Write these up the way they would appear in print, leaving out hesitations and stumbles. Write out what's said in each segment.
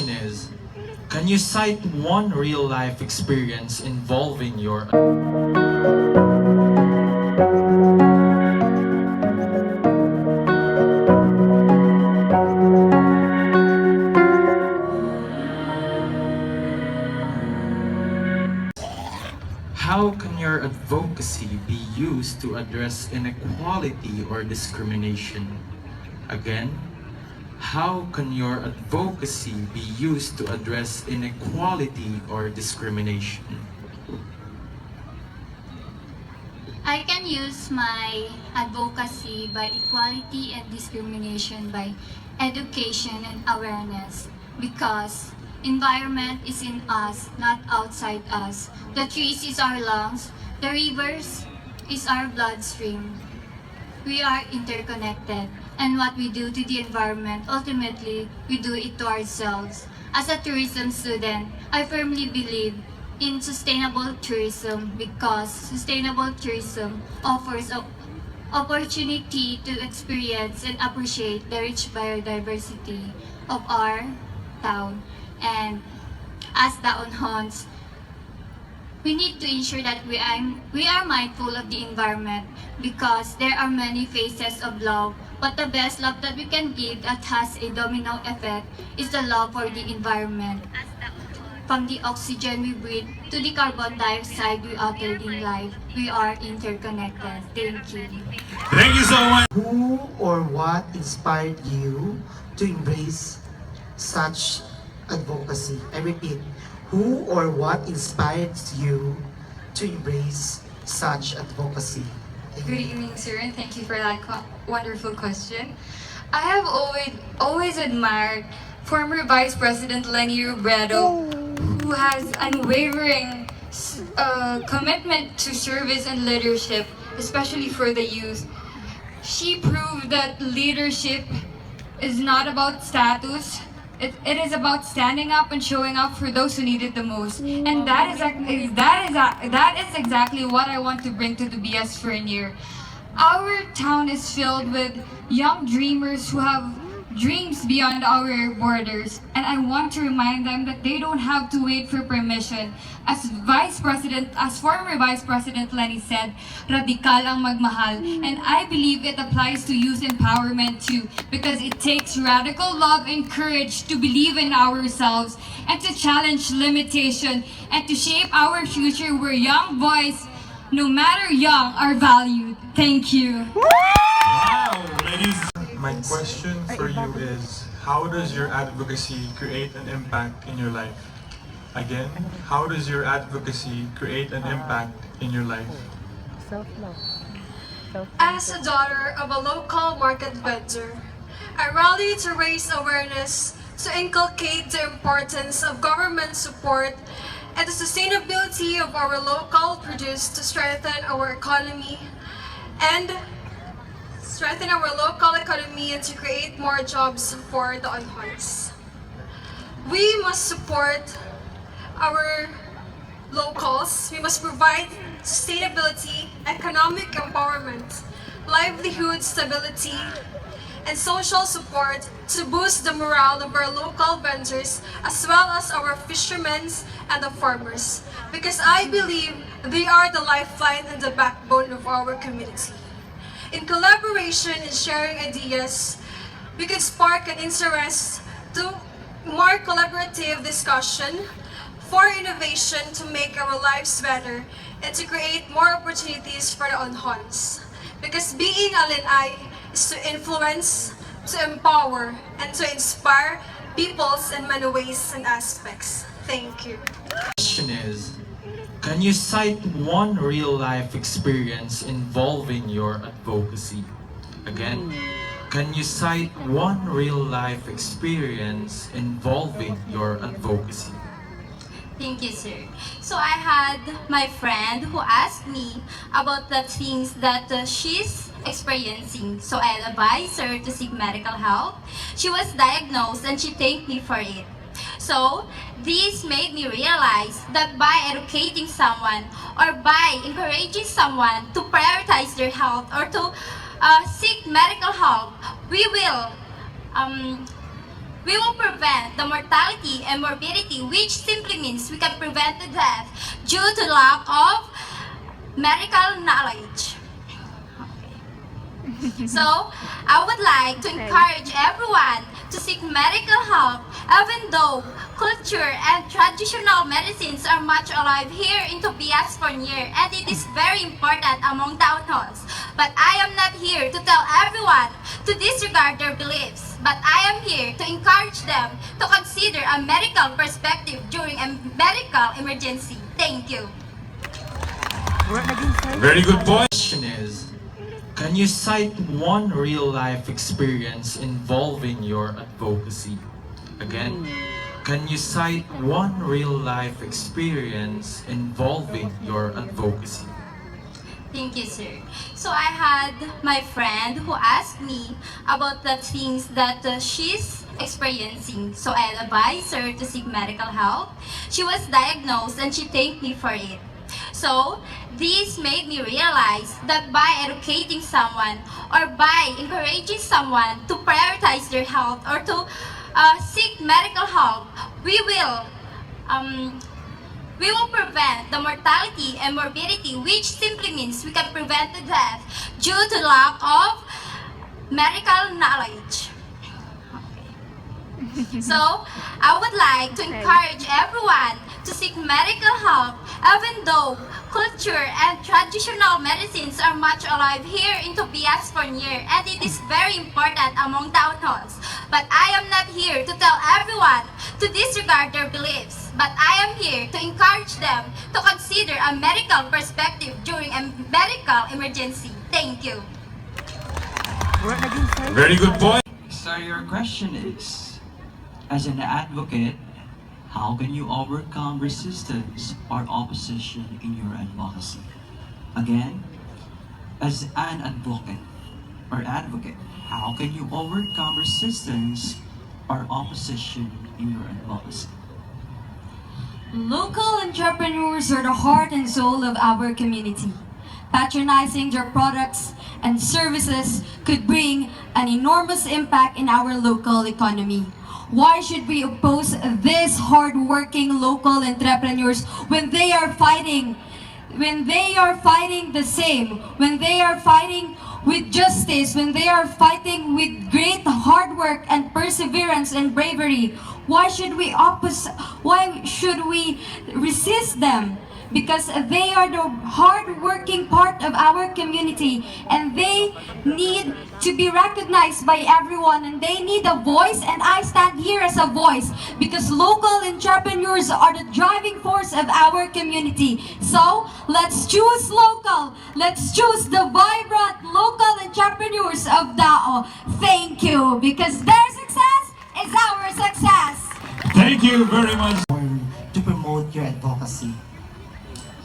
question is, can you cite one real-life experience involving your How can your advocacy be used to address inequality or discrimination? Again, how can your advocacy be used to address inequality or discrimination? I can use my advocacy by equality and discrimination by education and awareness, because environment is in us, not outside us. The trees is our lungs, the rivers is our bloodstream. We are interconnected, and what we do to the environment, ultimately, we do it to ourselves. As a tourism student, I firmly believe in sustainable tourism because sustainable tourism offers an opportunity to experience and appreciate the rich biodiversity of our town. And as Daonhons, we need to ensure that we are mindful of the environment because there are many phases of love, but the best love that we can give that has a domino effect is the love for the environment. From the oxygen we breathe to the carbon dioxide we utter in life, we are interconnected. Thank you. Thank you so much. Who or what inspired you to embrace such advocacy? I repeat, who or what inspired you to embrace such advocacy? Good evening, sir, and thank you for that wonderful question. I have always admired former Vice President Leni Robredo, who has unwavering commitment to service and leadership, especially for the youth. She proved that leadership is not about status. It is about standing up and showing up for those who need it the most, and that is exactly what I want to bring to Tobias Fornier. Our town is filled with young dreamers who have dreams beyond our borders, and I want to remind them that they don't have to wait for permission. As former Vice President Leni said, radikal ang magmahal, and I believe it applies to youth empowerment too, because it takes radical love and courage to believe in ourselves and to challenge limitation and to shape our future where young boys, no matter young, are valued. Thank you. Wow, ladies. My question for you is, how does your advocacy create an impact in your life? Again, how does your advocacy create an impact in your life? Self-love. As a daughter of a local market vendor, I rally to raise awareness to inculcate the importance of government support and the sustainability of our local produce to strengthen our economy and to create more jobs for the Onhons. We must support our locals. We must provide sustainability, economic empowerment, livelihood stability, and social support to boost the morale of our local vendors as well as our fishermen and the farmers, because I believe they are the lifeline and the backbone of our community. In collaboration and sharing ideas, we could spark an interest to more collaborative discussion for innovation to make our lives better and to create more opportunities for the Onhons. Because being Alinay is to influence, to empower, and to inspire peoples in many ways and aspects. Thank you. Question is, can you cite one real-life experience involving your advocacy? Again, can you cite one real-life experience involving your advocacy? Thank you, sir. So I had my friend who asked me about the things that she's experiencing. So I advised her to seek medical help. She was diagnosed and she thanked me for it. So this made me realize that by educating someone or by encouraging someone to prioritize their health or to seek medical help, we will we will prevent the mortality and morbidity, which simply means we can prevent the death due to lack of medical knowledge. So, I would like to encourage everyone to seek medical help, even though culture and traditional medicines are much alive here in Tobias, Fornier, and it is very important among town halls. But I am not here to tell everyone to disregard their beliefs, but I am here to encourage them to consider a medical perspective during a medical emergency. Thank you. Very good point. Question is, can you cite one real-life experience involving your advocacy? Again, can you cite one real-life experience involving your advocacy? Thank you, sir. So I had my friend who asked me about the things that she's experiencing. So I advised her to seek medical help. She was diagnosed and she thanked me for it. So this made me realize that by educating someone or by encouraging someone to prioritize their health or to seek medical help, we will prevent the mortality and morbidity, which simply means we can prevent the death due to lack of medical knowledge. So, I would like to encourage everyone to seek medical help, even though culture and traditional medicines are much alive here in Tobias, Fornier, and it is very important among town halls. But I am not here to tell everyone to disregard their beliefs, but I am here to encourage them to consider a medical perspective during a medical emergency. Thank you. Very good point. So your question is, as an advocate, how can you overcome resistance or opposition in your advocacy? Again, as an advocate, how can you overcome resistance or opposition in your advocacy? Local entrepreneurs are the heart and soul of our community. Patronizing their products and services could bring an enormous impact in our local economy. Why should we oppose these hard-working local entrepreneurs when they are fighting the same, when they are fighting with justice, when they are fighting with great hard work and perseverance and bravery? Why should we resist them? Because they are the hard-working part of our community, and they need to be recognized by everyone, and they need a voice, and I stand here as a voice because local entrepreneurs are the driving force of our community. So let's choose local, let's choose the vibrant local entrepreneurs of Dao. Thank you, because their success is our success. Thank you very much. To promote your advocacy.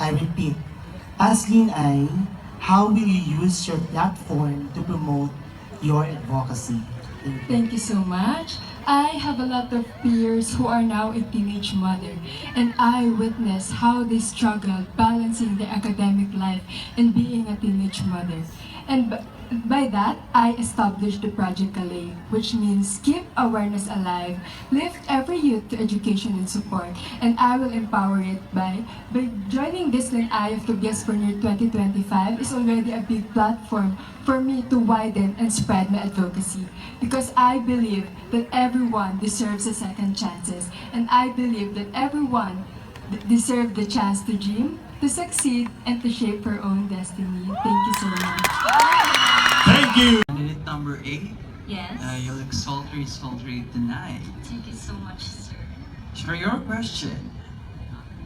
I repeat, Aslin I, how will you use your platform to promote your advocacy? Thank you so much. I have a lot of peers who are now a teenage mother, and I witness how they struggle balancing their academic life and being a teenage mother. And by that, I established the Project Calais, which means keep awareness alive, lift every youth to education and support, and I will empower it by joining this Line I of Tobias Fornier 2025 is already a big platform for me to widen and spread my advocacy, because I believe that everyone deserves a second chances, and I believe that everyone deserves the chance to dream, to succeed, and to shape her own destiny. Thank you so much. Thank you. Candidate number 8, Yes. you look sultry tonight. Thank you so much, sir. For your question,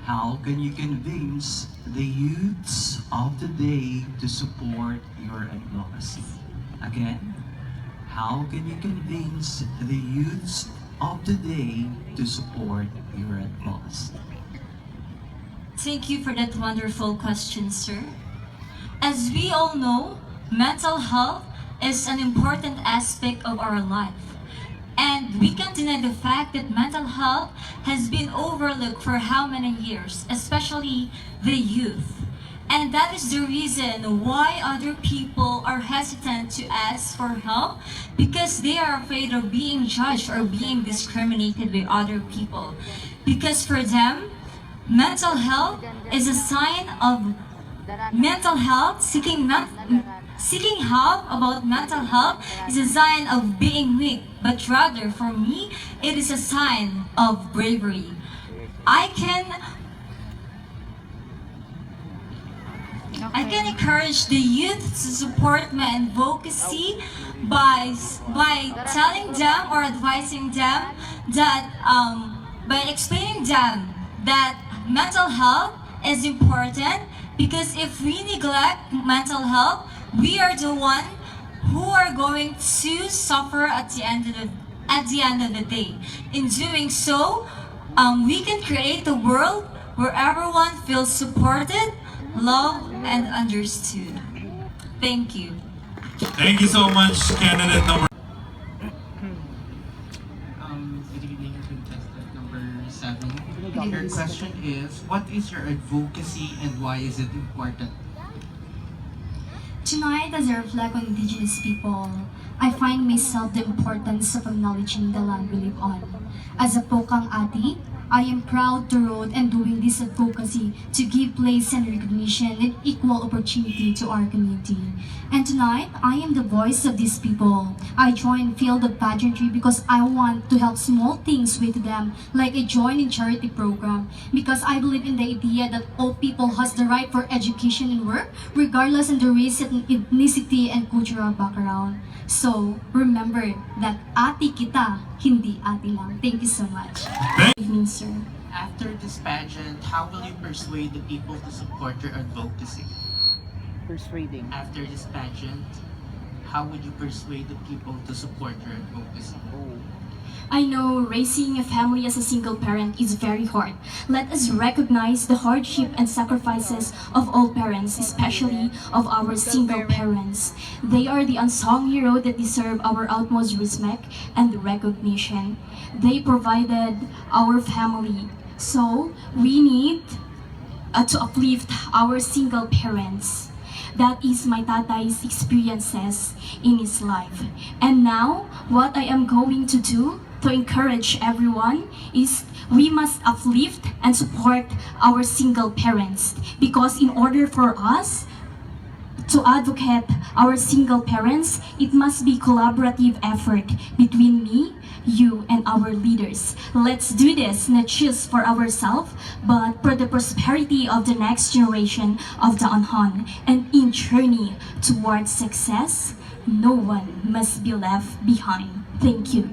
how can you convince the youths of today to support your advocacy? Again, how can you convince the youths of today to support your advocacy? Thank you for that wonderful question, sir. As we all know, mental health is an important aspect of our life. And we can't deny the fact that mental health has been overlooked for how many years, especially the youth. And that is the reason why other people are hesitant to ask for help, because they are afraid of being judged or being discriminated by other people. Because for them, mental health is a sign of mental health, seeking help about mental health is a sign of being weak, but rather for me, it is a sign of bravery. I can encourage the youth to support my advocacy by telling them or advising them that by explaining them that mental health is important, because if we neglect mental health, we are the one who are going to suffer at the end of the day. In doing so, we can create a world where everyone feels supported, loved, and understood. Thank you. Thank you so much, candidate number. Good evening, contestant number 7. Your question is, what is your advocacy and why is it important? Tonight, as I reflect on Indigenous people, I find myself the importance of acknowledging the land we live on. As a Pokang Ati, I am proud to root and doing this advocacy to give place and recognition and equal opportunity to our community. And tonight, I am the voice of these people. I join Field of Pageantry because I want to help small things with them, like I join in charity program, because I believe in the idea that all people has the right for education and work, regardless of the race, ethnicity, and cultural background. So, remember that ati kita, hindi ati lang. Thank you so much. Good evening, sir. After this pageant, how will you persuade the people to support your advocacy? Persuading. After this pageant, how would you persuade the people to support your advocacy? I know raising a family as a single parent is very hard. Let us recognize the hardship and sacrifices of all parents, especially of our single parents. They are the unsung hero that deserve our utmost respect and recognition. They provided our family. So, we need to uplift our single parents. That is my tatay's experiences in his life. And now, what I am going to do to encourage everyone is we must uplift and support our single parents, because in order for us to advocate our single parents, it must be collaborative effort between me, you, and our leaders. Let's do this not just for ourselves, but for the prosperity of the next generation of the Anhan. And in journey towards success, no one must be left behind. Thank you.